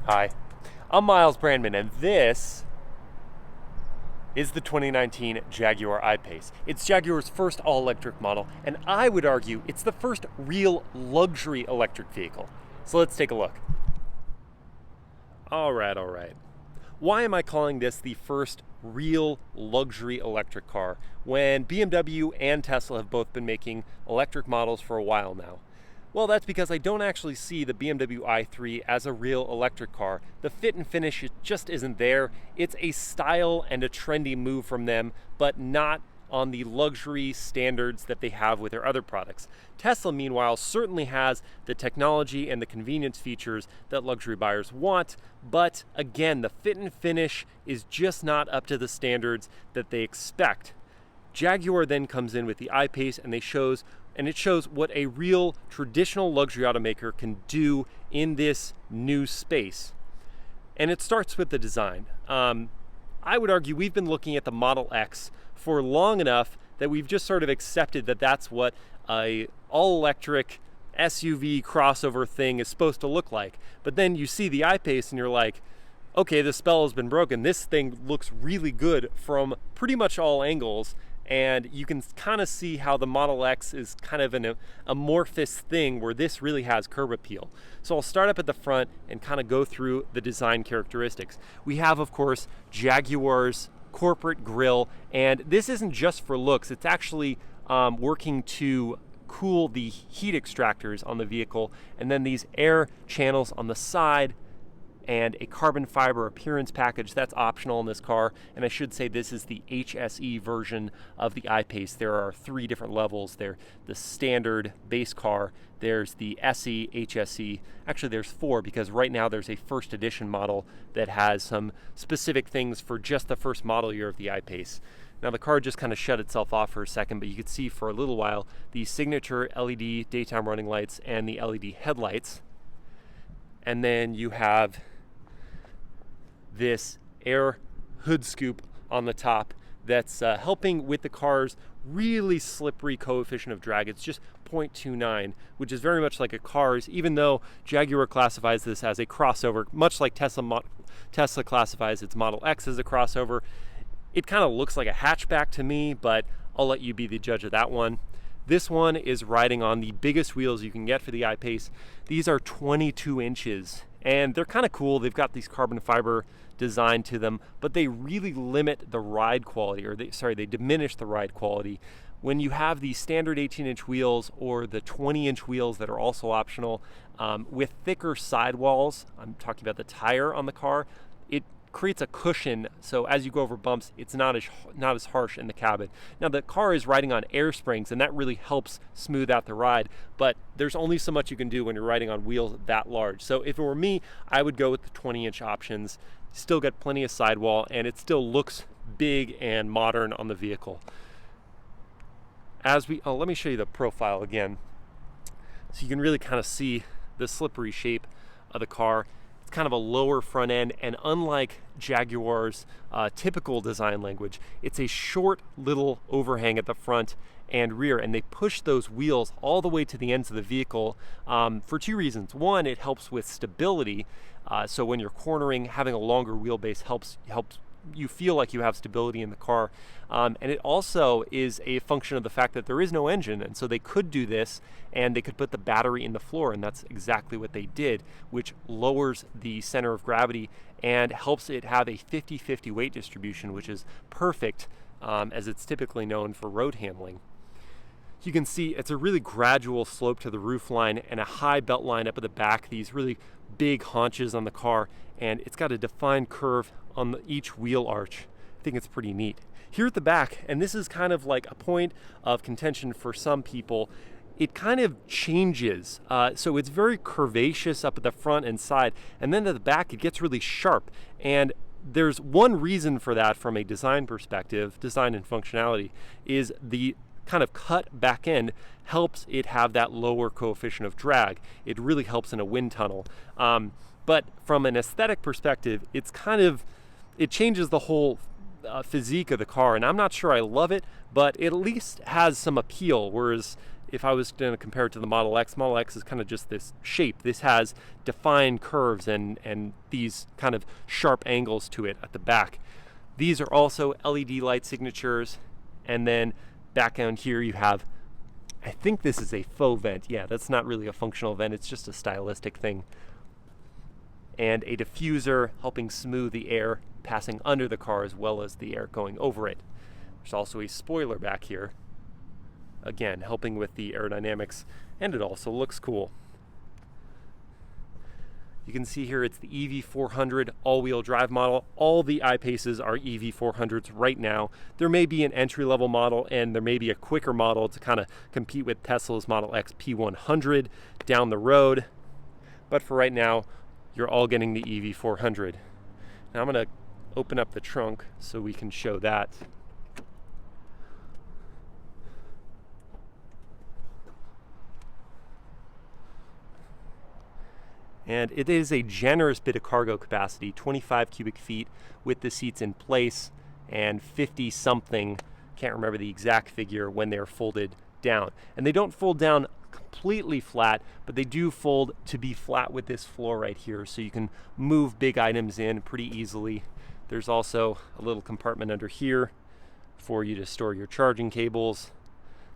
Hi, I'm Miles Brandman, and this is the 2019 Jaguar I-Pace. It's Jaguar's first all-electric model, and I would argue it's the first real luxury electric vehicle. So let's take a look. All right. Why am I calling this the first real luxury electric car when BMW and Tesla have both been making electric models for a while now? Well, that's because I don't actually see the BMW i3 as a real electric car. The fit and finish just isn't there. It's a style and a trendy move from them, but not on the luxury standards that they have with their other products. Tesla, meanwhile, certainly has the technology and the convenience features that luxury buyers want, but again, the fit and finish is just not up to the standards that they expect. Jaguar then comes in with the I-Pace and it shows what a real traditional luxury automaker can do in this new space. And it starts with the design. I would argue we've been looking at the Model X for long enough that we've just sort of accepted that that's what a all-electric SUV crossover thing is supposed to look like. But then you see the I-Pace and you're like, okay, the spell has been broken. This thing looks really good from pretty much all angles. And you can kind of see how the Model X is kind of an amorphous thing where this really has curb appeal. So I'll start up at the front and kind of go through the design characteristics. We have, of course, Jaguar's corporate grille, and this isn't just for looks. It's actually working to cool the heat extractors on the vehicle, and then these air channels on the side, and a carbon fiber appearance package that's optional in this car. And I should say this is the HSE version of the I-Pace. There are 3 different levels. There's the standard base car, there's the SE, HSE. Actually, there's 4 because right now there's a first edition model that has some specific things for just the first model year of the I-Pace. Now the car just kind of shut itself off for a second, but you could see for a little while the signature LED daytime running lights and the LED headlights. And then you have this air hood scoop on the top that's helping with the car's really slippery coefficient of drag. It's just 0.29, which is very much like a car's, even though Jaguar classifies this as a crossover, much like Tesla classifies its Model X as a crossover. It kind of looks like a hatchback to me, but I'll let you be the judge of that one. This one is riding on the biggest wheels you can get for the I-Pace. These are 22 inches, and they're kind of cool. They've got these carbon fiber design to them, but they really limit the ride quality, or they diminish the ride quality. When you have the standard 18-inch wheels or the 20-inch wheels that are also optional, with thicker sidewalls, I'm talking about the tire on the car, it creates a cushion, so as you go over bumps, it's not as harsh in the cabin. Now the car is riding on air springs, and that really helps smooth out the ride, but there's only so much you can do when you're riding on wheels that large. So if it were me, I would go with the 20-inch options. Still get plenty of sidewall, and it still looks big and modern on the vehicle. Let me show you the profile again, so you can really kind of see the slippery shape of the car. It's kind of a lower front end, and unlike Jaguar's typical design language, it's a short little overhang at the front and rear, and they push those wheels all the way to the ends of the vehicle for 2 reasons. One, it helps with stability, so when you're cornering, having a longer wheelbase helps you feel like you have stability in the car, and it also is a function of the fact that there is no engine, and so they could do this and they could put the battery in the floor, and that's exactly what they did, which lowers the center of gravity and helps it have a 50-50 weight distribution, which is perfect as it's typically known for road handling. You can see it's a really gradual slope to the roof line and a high belt line up at the back, these really big haunches on the car, and it's got a defined curve on each wheel arch. I think it's pretty neat. Here at the back, and this is kind of like a point of contention for some people, it kind of changes. So it's very curvaceous up at the front and side, and then at the back it gets really sharp. And there's one reason for that from a design perspective, design and functionality, is the kind of cut back end helps it have that lower coefficient of drag. It really helps in a wind tunnel. But from an aesthetic perspective, it changes the whole physique of the car, and I'm not sure I love it, but it at least has some appeal, whereas if I was going to compare it to the Model X is kind of just this shape. This has defined curves and these kind of sharp angles to it at the back. These are also LED light signatures. And then back down here you have, I think this is a faux vent. Yeah, that's not really a functional vent. It's just a stylistic thing. And a diffuser helping smooth the air passing under the car as well as the air going over it. There's also a spoiler back here, again helping with the aerodynamics, and it also looks cool. You can see here it's the EV400 all-wheel drive model. All the I-Paces are EV400s right now. There may be an entry-level model and there may be a quicker model to kind of compete with Tesla's Model X P100 down the road, but for right now you're all getting the EV400. Now I'm going to open up the trunk so we can show that. And it is a generous bit of cargo capacity, 25 cubic feet with the seats in place, and 50 something, can't remember the exact figure, when they're folded down. And they don't fold down completely flat, but they do fold to be flat with this floor right here, so you can move big items in pretty easily. There's also a little compartment under here for you to store your charging cables.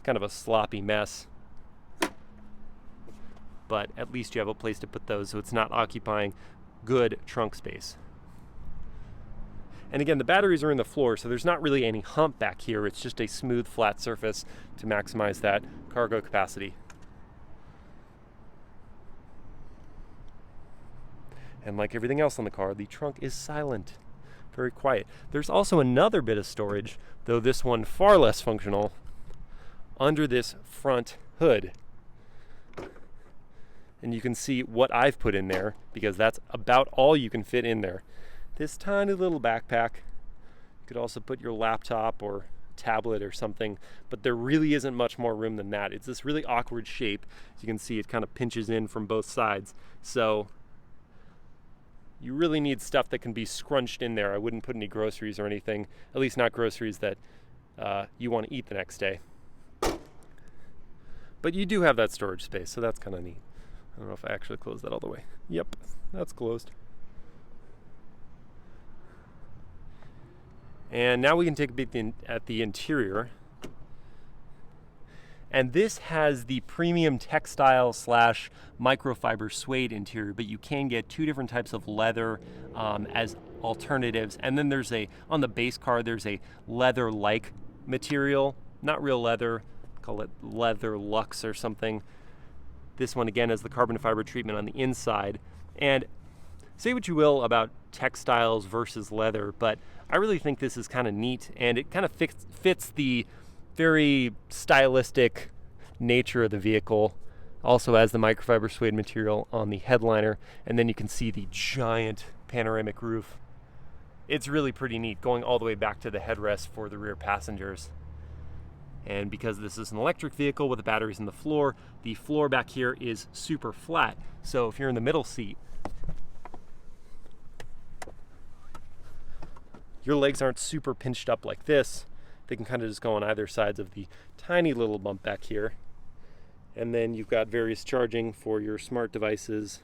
Kind of a sloppy mess, but at least you have a place to put those so it's not occupying good trunk space. And again, the batteries are in the floor, so there's not really any hump back here. It's just a smooth, flat surface to maximize that cargo capacity. And like everything else on the car, the trunk is silent, very quiet. There's also another bit of storage, though this one far less functional, under this front hood. And you can see what I've put in there, because that's about all you can fit in there. This tiny little backpack. You could also put your laptop or tablet or something, but there really isn't much more room than that. It's this really awkward shape. As you can see, it kind of pinches in from both sides. So you really need stuff that can be scrunched in there. I wouldn't put any groceries or anything, at least not groceries that you want to eat the next day. But you do have that storage space, so that's kind of neat. I don't know if I actually closed that all the way. Yep, that's closed. And now we can take a peek at the interior. And this has the premium textile slash microfiber suede interior, but you can get two different types of leather as alternatives. And then there's on the base car, there's a leather-like material, not real leather, call it leather luxe or something. This one again has the carbon fiber treatment on the inside. And say what you will about textiles versus leather, but I really think this is kind of neat, and it kind of fits the very stylistic nature of the vehicle. Also has the microfiber suede material on the headliner, and then you can see the giant panoramic roof. It's really pretty neat, going all the way back to the headrest for the rear passengers. And because this is an electric vehicle with the batteries in the floor back here is super flat. So if you're in the middle seat, your legs aren't super pinched up like this. They can kind of just go on either sides of the tiny little bump back here. And then you've got various charging for your smart devices.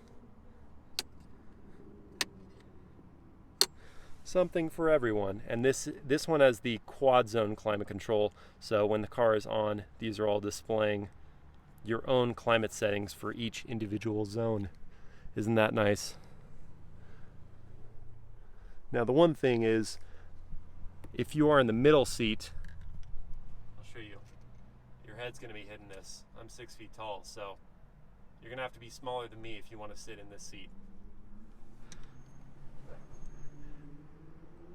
Something for everyone. And this one has the quad zone climate control, so when the car is on, these are all displaying your own climate settings for each individual zone. Isn't that nice? Now the one thing is, if you are in the middle seat, I'll show you, your head's going to be hitting this. I'm 6 feet tall, so you're going to have to be smaller than me if you want to sit in this seat.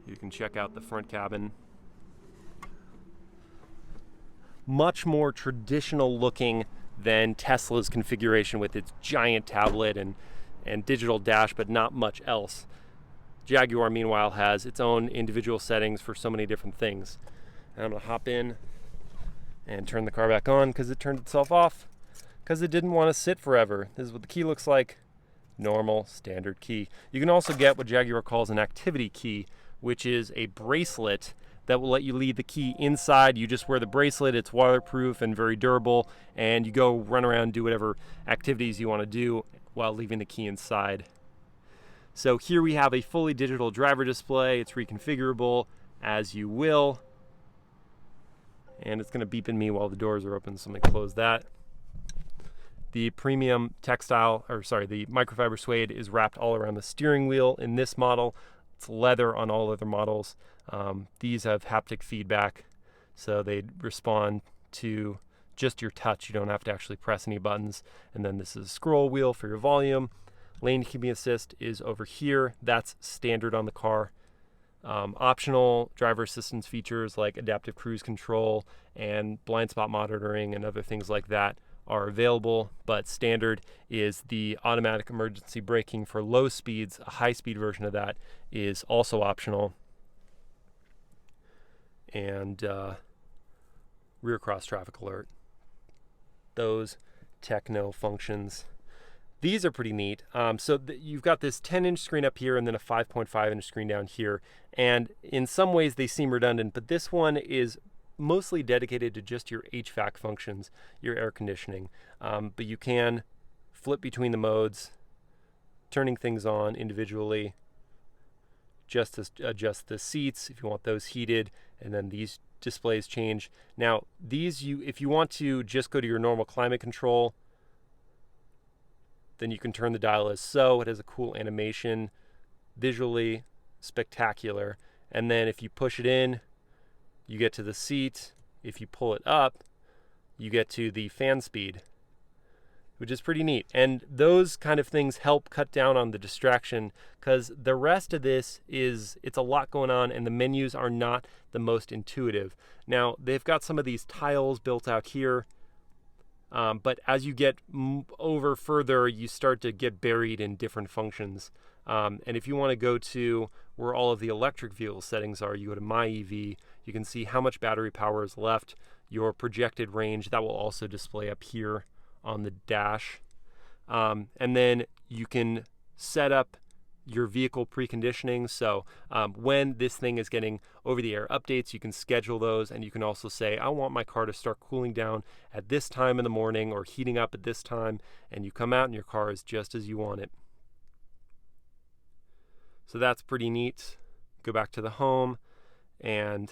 You can check out the front cabin. Much more traditional looking than Tesla's configuration with its giant tablet and digital dash, but not much else. Jaguar, meanwhile, has its own individual settings for so many different things. And I'm gonna hop in and turn the car back on because it turned itself off because it didn't want to sit forever. This is what the key looks like. Normal, standard key. You can also get what Jaguar calls an activity key, which is a bracelet that will let you leave the key inside. You just wear the bracelet. It's waterproof and very durable, and you go run around, do whatever activities you want to do while leaving the key inside. So here we have a fully digital driver display. It's reconfigurable as you will. And it's going to beep in me while the doors are open, so I'm going to close that. The premium the microfiber suede is wrapped all around the steering wheel in this model. It's leather on all other models. These have haptic feedback, so they respond to just your touch. You don't have to actually press any buttons. And then this is a scroll wheel for your volume. Lane keeping assist is over here. That's standard on the car. Optional driver assistance features like adaptive cruise control and blind spot monitoring and other things like that are available, but standard is the automatic emergency braking for low speeds. A high-speed version of that is also optional. And rear cross traffic alert. Those techno functions. These are pretty neat. You've got this 10-inch screen up here and then a 5.5-inch screen down here. And in some ways they seem redundant, but this one is mostly dedicated to just your HVAC functions, your air conditioning. But you can flip between the modes, turning things on individually, just to adjust the seats if you want those heated, and then these displays change. Now, if you want to just go to your normal climate control, then you can turn the dial as so. It has a cool animation, visually spectacular. And then if you push it in, you get to the seat. If you pull it up, you get to the fan speed, which is pretty neat. And those kind of things help cut down on the distraction, because the rest of this it's a lot going on and the menus are not the most intuitive. Now, they've got some of these tiles built out here. But as you get over further, you start to get buried in different functions. And if you want to go to where all of the electric vehicle settings are, you go to My EV, you can see how much battery power is left, your projected range. That will also display up here on the dash. And then you can set up your vehicle preconditioning. So when this thing is getting over-the-air updates, you can schedule those, and you can also say, I want my car to start cooling down at this time in the morning or heating up at this time, and you come out and your car is just as you want it. So that's pretty neat. Go back to the home, and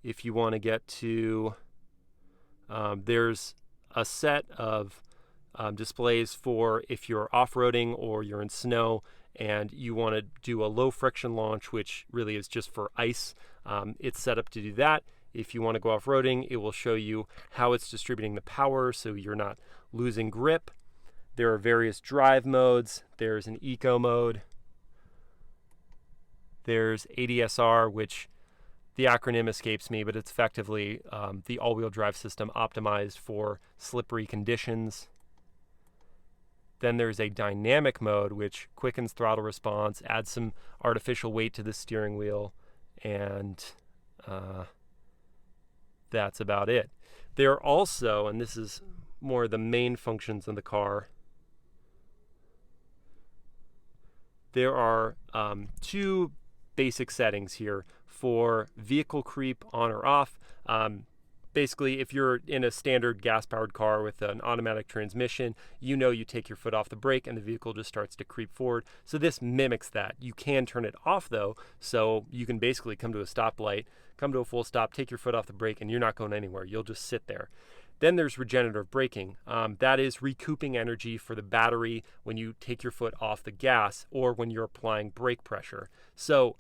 if you want to get to, there's a set of displays for if you're off-roading or you're in snow and you want to do a low friction launch, which really is just for ice. It's set up to do that. If you want to go off-roading, it will show you how it's distributing the power so you're not losing grip. There are various drive modes. There's an eco mode. There's ADSR, which the acronym escapes me, but it's effectively the all-wheel drive system optimized for slippery conditions. Then there's a dynamic mode, which quickens throttle response, adds some artificial weight to the steering wheel, and that's about it. There are also, and this is more the main functions in the car, there are two basic settings here for vehicle creep on or off. Basically, if you're in a standard gas-powered car with an automatic transmission, you take your foot off the brake and the vehicle just starts to creep forward. So this mimics that. You can turn it off, though, so you can basically come to a stoplight, come to a full stop, take your foot off the brake, and you're not going anywhere. You'll just sit there. Then there's regenerative braking. That is recouping energy for the battery when you take your foot off the gas or when you're applying brake pressure. So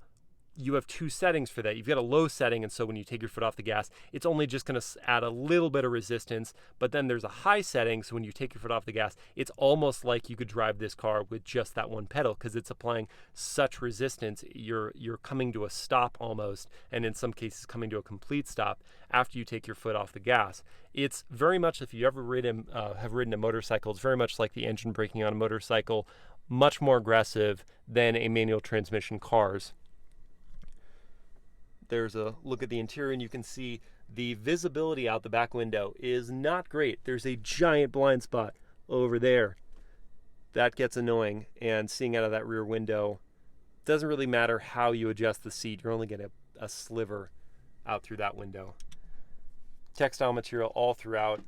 you have two settings for that. You've got a low setting, and so when you take your foot off the gas, it's only just going to add a little bit of resistance. But then there's a high setting, so when you take your foot off the gas, it's almost like you could drive this car with just that one pedal because it's applying such resistance. You're coming to a stop almost, and in some cases coming to a complete stop after you take your foot off the gas. It's very much, if you ever have ridden a motorcycle, it's very much like the engine braking on a motorcycle, much more aggressive than a manual transmission car's. There's a look at the interior, and you can see the visibility out the back window is not great. There's a giant blind spot over there. That gets annoying, and seeing out of that rear window doesn't really matter how you adjust the seat. You're only getting a sliver out through that window. Textile material all throughout.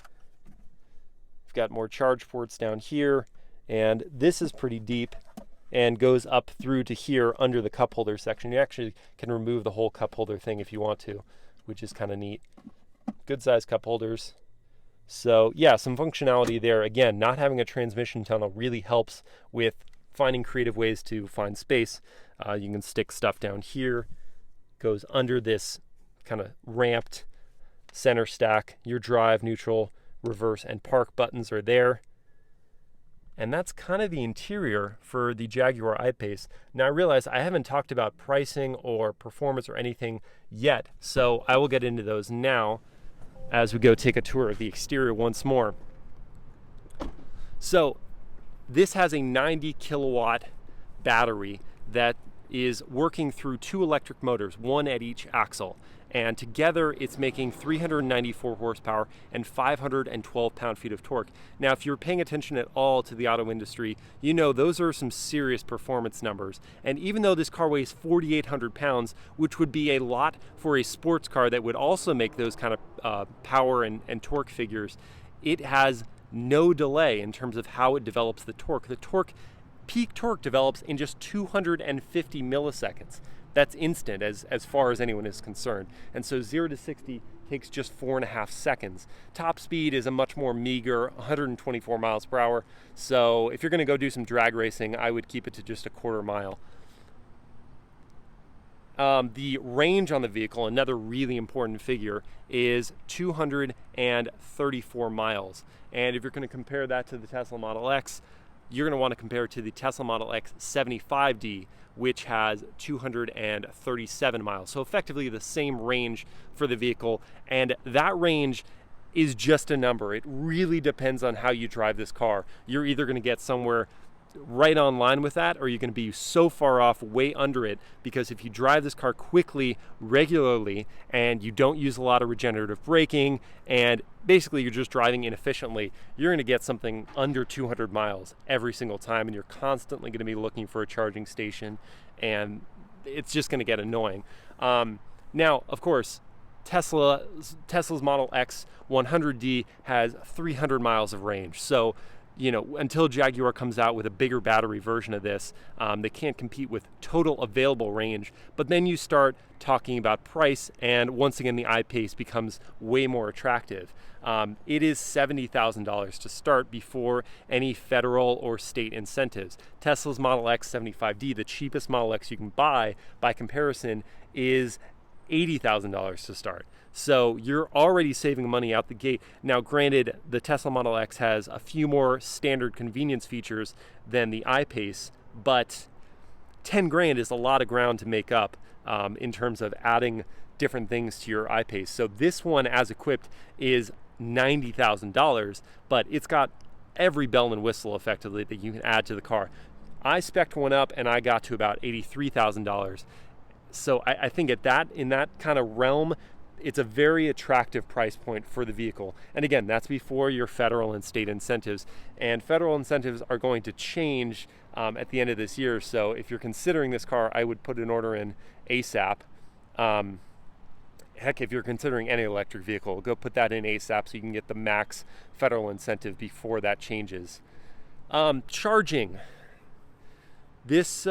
We've got more charge ports down here, and this is pretty deep and goes up through to here under the cup holder section. You actually can remove the whole cup holder thing if you want to, which is kind of neat. Good sized cup holders. So yeah, some functionality there. Again, not having a transmission tunnel really helps with finding creative ways to find space. You can stick stuff down here, goes under this kind of ramped center stack. Your drive, neutral, reverse, and park buttons are there. And that's kind of the interior for the Jaguar I-Pace. Now I realize I haven't talked about pricing or performance or anything yet, so I will get into those now as we go take a tour of the exterior once more. So this has a 90 kilowatt battery that is working through 2 electric motors, one at each axle. And together it's making 394 horsepower and 512 pound-feet of torque. Now, if you're paying attention at all to the auto industry, you know those are some serious performance numbers. And even though this car weighs 4,800 pounds, which would be a lot for a sports car that would also make those kind of power and torque figures, it has no delay in terms of how it develops the torque. The peak torque develops in just 250 milliseconds. That's instant as far as anyone is concerned. And so 0 to 60 takes just 4.5 seconds. Top speed is a much more meager 124 miles per hour. So if you're gonna go do some drag racing, I would keep it to just a quarter mile. The range on the vehicle, another really important figure, is 234 miles. And if you're gonna compare that to the Tesla Model X, you're gonna wanna compare it to the Tesla Model X 75D, which has 237 miles. So effectively the same range for the vehicle. And that range is just a number. It really depends on how you drive this car. You're either gonna get somewhere right on line with that, or you're going to be so far off, way under it, because if you drive this car quickly, regularly, and you don't use a lot of regenerative braking, and basically you're just driving inefficiently, you're going to get something under 200 miles every single time, and you're constantly going to be looking for a charging station, and it's just going to get annoying. Now, of course, Tesla's Model X 100D has 300 miles of range. So you know, until Jaguar comes out with a bigger battery version of this, they can't compete with total available range. But then you start talking about price, and once again, the I-Pace becomes way more attractive. It is $70,000 to start before any federal or state incentives. Tesla's Model X 75D, the cheapest Model X you can buy, by comparison, is $80,000 to start. So you're already saving money out the gate. Now, granted, the Tesla Model X has a few more standard convenience features than the I-Pace, but 10 grand is a lot of ground to make up in terms of adding different things to your I-Pace. So this one, as equipped, is $90,000, but it's got every bell and whistle effectively that you can add to the car. I spec'd one up and I got to about $83,000. So I think in that kind of realm, it's a very attractive price point for the vehicle. And again, that's before your federal and state incentives. And federal incentives are going to change at the end of this year. So if you're considering this car, I would put an order in ASAP. Heck, if you're considering any electric vehicle, go put that in ASAP so you can get the max federal incentive before that changes. Charging. This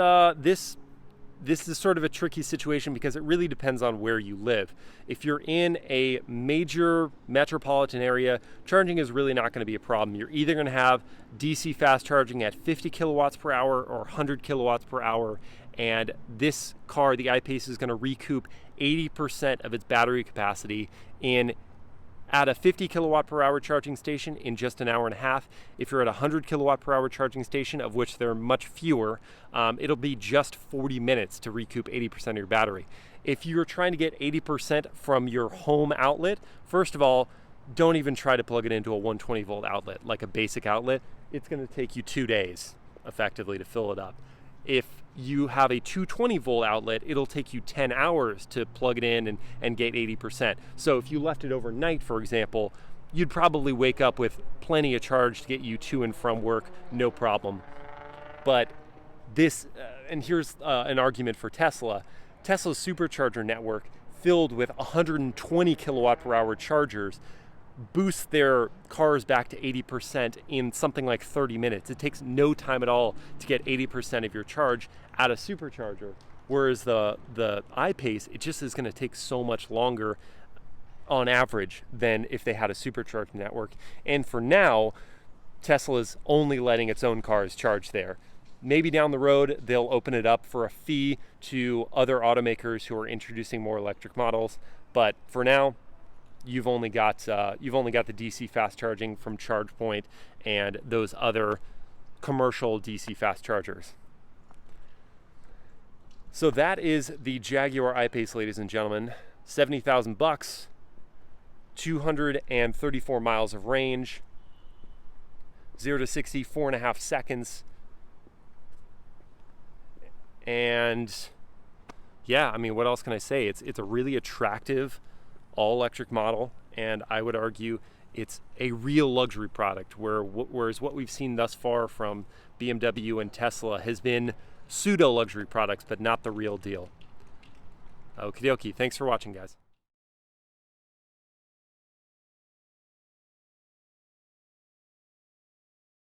is sort of a tricky situation because it really depends on where you live. If you're in a major metropolitan area, charging is really not going to be a problem. You're either going to have DC fast charging at 50 kilowatts per hour or 100 kilowatts per hour, and this car, the I-Pace, is going to recoup 80% of its battery capacity at a 50 kilowatt per hour charging station in just an hour and a half. If you're at a 100 kilowatt per hour charging station, of which there are much fewer, it'll be just 40 minutes to recoup 80% of your battery. If you're trying to get 80% from your home outlet, first of all, don't even try to plug it into a 120 volt outlet, like a basic outlet. It's going to take you 2 days effectively to fill it up. If you have a 220 volt outlet, it'll take you 10 hours to plug it in and get 80%. So if you left it overnight, for example, you'd probably wake up with plenty of charge to get you to and from work, no problem. But this, and here's an argument for Tesla. Tesla's supercharger network filled with 120 kilowatt per hour chargers boost their cars back to 80% in something like 30 minutes. It takes no time at all to get 80% of your charge at a supercharger. Whereas the I-Pace, it just is going to take so much longer on average than if they had a supercharging network. And for now, Tesla's only letting its own cars charge there. Maybe down the road, they'll open it up for a fee to other automakers who are introducing more electric models. But for now, you've only got the DC fast charging from ChargePoint and those other commercial DC fast chargers. So that is the Jaguar I-Pace, ladies and gentlemen. 70,000 bucks, 234 miles of range, 0 to 60, 4.5 seconds. And yeah, I mean, what else can I say? It's a really attractive all-electric model, and I would argue it's a real luxury product, whereas what we've seen thus far from BMW and Tesla has been pseudo-luxury products, but not the real deal. Okie dokie. Thanks for watching, guys.